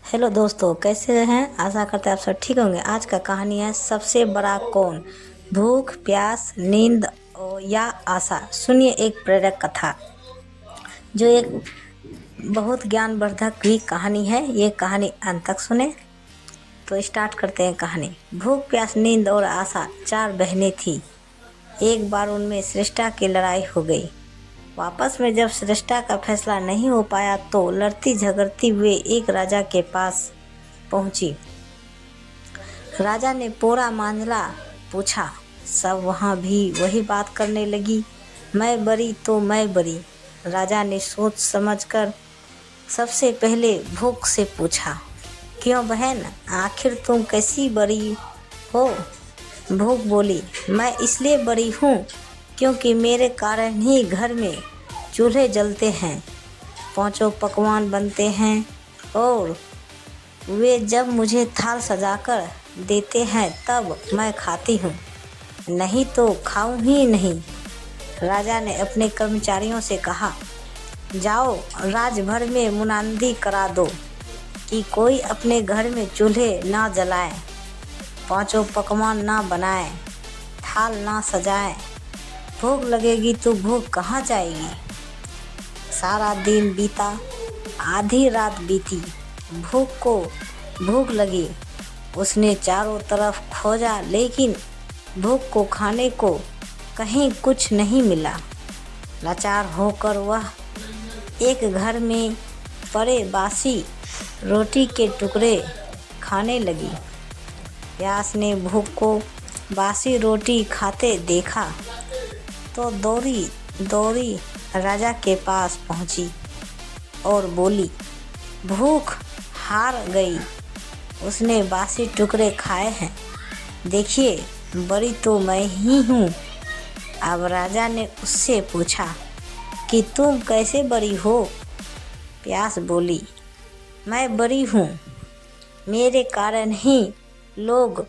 Hello दोस्तों, कैसे हैं? आशा करते हैं आप सब ठीक होंगे। आज का कहानी है सबसे बड़ा कौन। भूख, प्यास, नींद या आशा। सुनिए एक प्रेरक कथा जो एक बहुत ज्ञानवर्धक भी कहानी है। ये कहानी अंत तक सुने। तो स्टार्ट करते हैं कहानी। भूख, प्यास, नींद और आशा 4 बहनें थी। एक बार उनमें सृष्टा की लड़ाई हो गई। वापस में जब सृष्टा का फैसला नहीं हो पाया तो लड़ती झगड़ती हुए एक राजा के पास पहुंची। राजा ने पूरा मामला पूछा। सब वहां भी वही बात करने लगी, मैं बरी तो मैं बरी। राजा ने सोच समझकर सबसे पहले भूख से पूछा, क्यों बहन, आखिर तुम कैसी बरी हो? भूख बोली, मैं इसलिए बरी हूँ क्योंकि मेरे कारण ही घर में चूल्हे जलते हैं, पांचों पकवान बनते हैं और वे जब मुझे थाल सजाकर देते हैं तब मैं खाती हूँ, नहीं तो खाऊं ही नहीं। राजा ने अपने कर्मचारियों से कहा, जाओ राज भर में मुनादी करा दो कि कोई अपने घर में चूल्हे ना जलाए, पांचों पकवान ना बनाए, थाल ना सजाए। भूख लगेगी तो भूख कहाँ जाएगी। सारा दिन बीता, आधी रात बीती, भूख को भूख लगी। उसने चारों तरफ खोजा लेकिन भूख को खाने को कहीं कुछ नहीं मिला। लाचार होकर वह एक घर में पड़े बासी रोटी के टुकड़े खाने लगी। प्यास ने भूख को बासी रोटी खाते देखा तो दौड़ी दौड़ी राजा के पास पहुंची और बोली, भूख हार गई, उसने बासी टुकड़े खाए हैं, देखिए बड़ी तो मैं ही हूँ। अब राजा ने उससे पूछा कि तुम कैसे बड़ी हो? प्यास बोली, मैं बड़ी हूँ, मेरे कारण ही लोग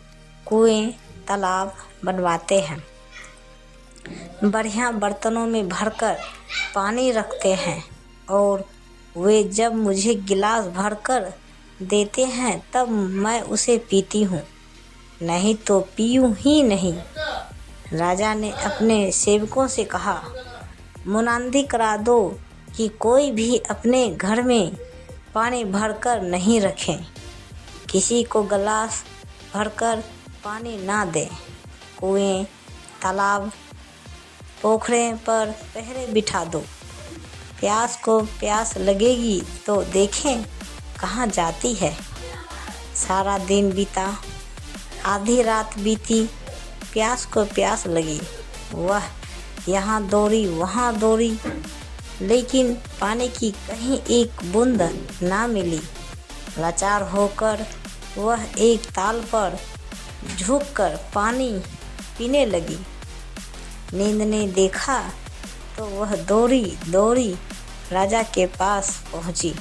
कुएं तालाब बनवाते हैं, बढ़िया बर्तनों में भरकर पानी रखते हैं और वे जब मुझे गिलास भरकर देते हैं तब मैं उसे पीती हूँ, नहीं तो पीऊँ ही नहीं। राजा ने अपने सेवकों से कहा, मुनादी करा दो कि कोई भी अपने घर में पानी भरकर नहीं रखे, किसी को गिलास भरकर पानी ना दे। कुएं, तालाब, पोखरे पर पहरे बिठा दो। प्यास को प्यास लगेगी तो देखें कहाँ जाती है। सारा दिन बीता, आधी रात बीती, प्यास को प्यास लगी। वह यहाँ दौड़ी वहाँ दौड़ी लेकिन पानी की कहीं एक बूंद ना मिली। लाचार होकर वह एक ताल पर झुककर पानी पीने लगी। नींद ने देखा तो वह दौड़ी दौड़ी राजा के पास पहुंची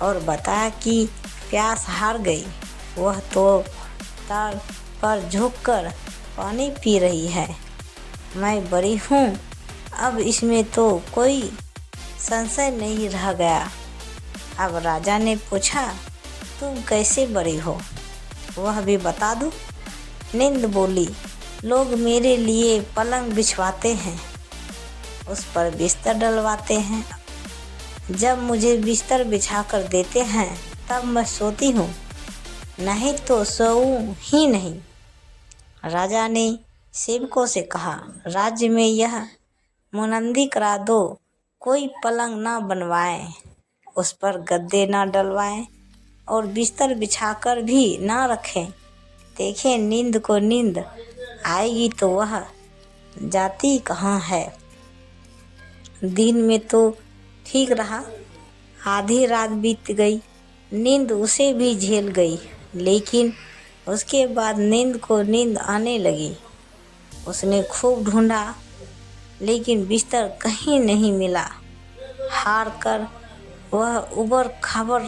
और बताया कि प्यास हार गई, वह तो ताल पर झुककर पानी पी रही है, मैं बड़ी हूँ, अब इसमें तो कोई संशय नहीं रह गया। अब राजा ने पूछा, तुम कैसे बड़ी हो, वह भी बता दो। नींद बोली, लोग मेरे लिए पलंग बिछवाते हैं, उस पर बिस्तर डलवाते हैं, जब मुझे बिस्तर बिछाकर देते हैं तब मैं सोती हूँ, नहीं तो सोऊं ही नहीं। राजा ने सेवकों से कहा, राज्य में यह मुनादी करा दो, कोई पलंग ना बनवाए, उस पर गद्दे ना डलवाए और बिस्तर बिछाकर भी ना रखें। देखें नींद को नींद आएगी तो वह जाती कहाँ है। दिन में तो ठीक रहा, आधी रात बीत गई, नींद उसे भी झेल गई, लेकिन उसके बाद नींद को नींद आने लगी। उसने खूब ढूंढा लेकिन बिस्तर कहीं नहीं मिला। हार कर वह उबड़ खाबड़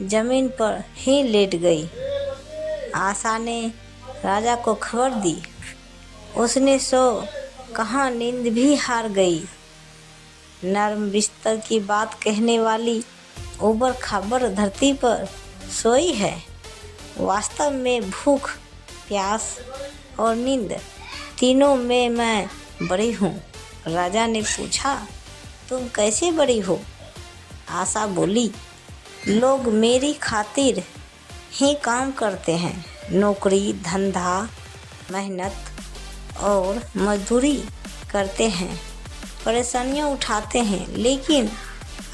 जमीन पर ही लेट गई। आशा ने राजा को खबर दी, उसने सो कहाँ नींद भी हार गई। नरम बिस्तर की बात कहने वाली उबड़ खाबड़ धरती पर सोई है। वास्तव में भूख, प्यास और नींद तीनों में मैं बड़ी हूँ। राजा ने पूछा, तुम कैसे बड़ी हो? आशा बोली, लोग मेरी खातिर ही काम करते हैं। नौकरी, धंधा, मेहनत और मजदूरी करते हैं, परेशानियाँ उठाते हैं, लेकिन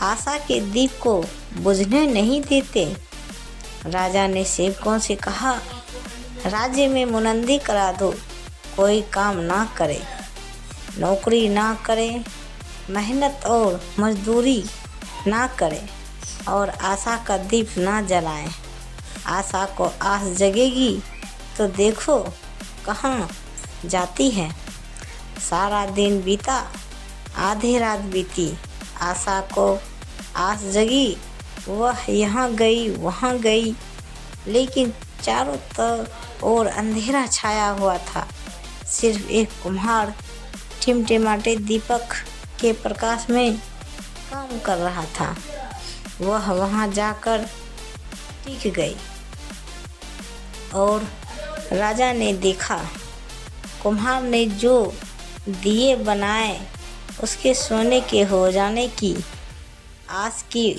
आशा के दीप को बुझने नहीं देते। राजा ने सेवकों से कहा, राज्य में मुनंदी करा दो। कोई काम ना करे, नौकरी ना करे, मेहनत और मजदूरी ना करे और आशा का दीप ना जलाएं। आशा को आस जगेगी तो देखो कहाँ जाती है। सारा दिन बीता, आधी रात बीती, आशा को आस जगी, वह यहाँ गई वहाँ गई, लेकिन चारों तरफ और अंधेरा छाया हुआ था। सिर्फ एक कुम्हार टिमटिमाते दीपक के प्रकाश में काम कर रहा था। वह वहाँ जाकर टिक गई और राजा ने देखा, कुम्हार ने जो दिए बनाए उसके सोने के हो जाने की आस की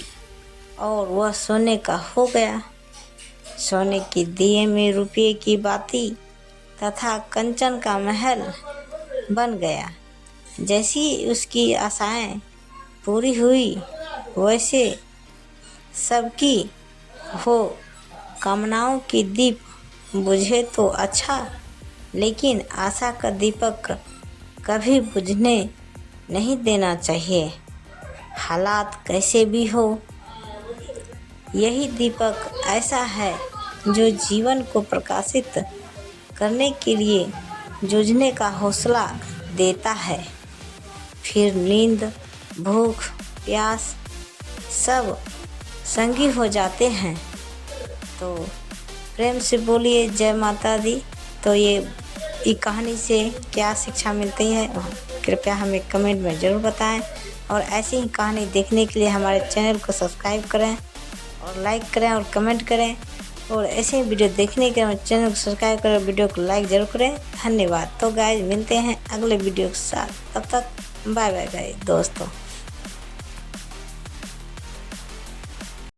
और वह सोने का हो गया। सोने के दिए में रुपये की बाती तथा कंचन का महल बन गया। जैसी उसकी आशाएं पूरी हुई, वैसे सबकी हो कामनाओं की दीप बुझे तो अच्छा, लेकिन आशा का दीपक कभी बुझने नहीं देना चाहिए। हालात कैसे भी हो, यही दीपक ऐसा है जो जीवन को प्रकाशित करने के लिए जूझने का हौसला देता है। फिर नींद, भूख, प्यास सब संगी हो जाते हैं। तो प्रेम से बोलिए जय माता दी। तो ये कहानी से क्या शिक्षा मिलती है कृपया हमें कमेंट में ज़रूर बताएं और ऐसी ही कहानी देखने के लिए हमारे चैनल को सब्सक्राइब करें और लाइक करें और कमेंट करें और ऐसे ही वीडियो देखने के लिए हमारे चैनल को सब्सक्राइब करें और वीडियो को लाइक ज़रूर करें। धन्यवाद। तो गाइस मिलते हैं अगले वीडियो के साथ, तब तक बाय बाय गाइस दोस्तों।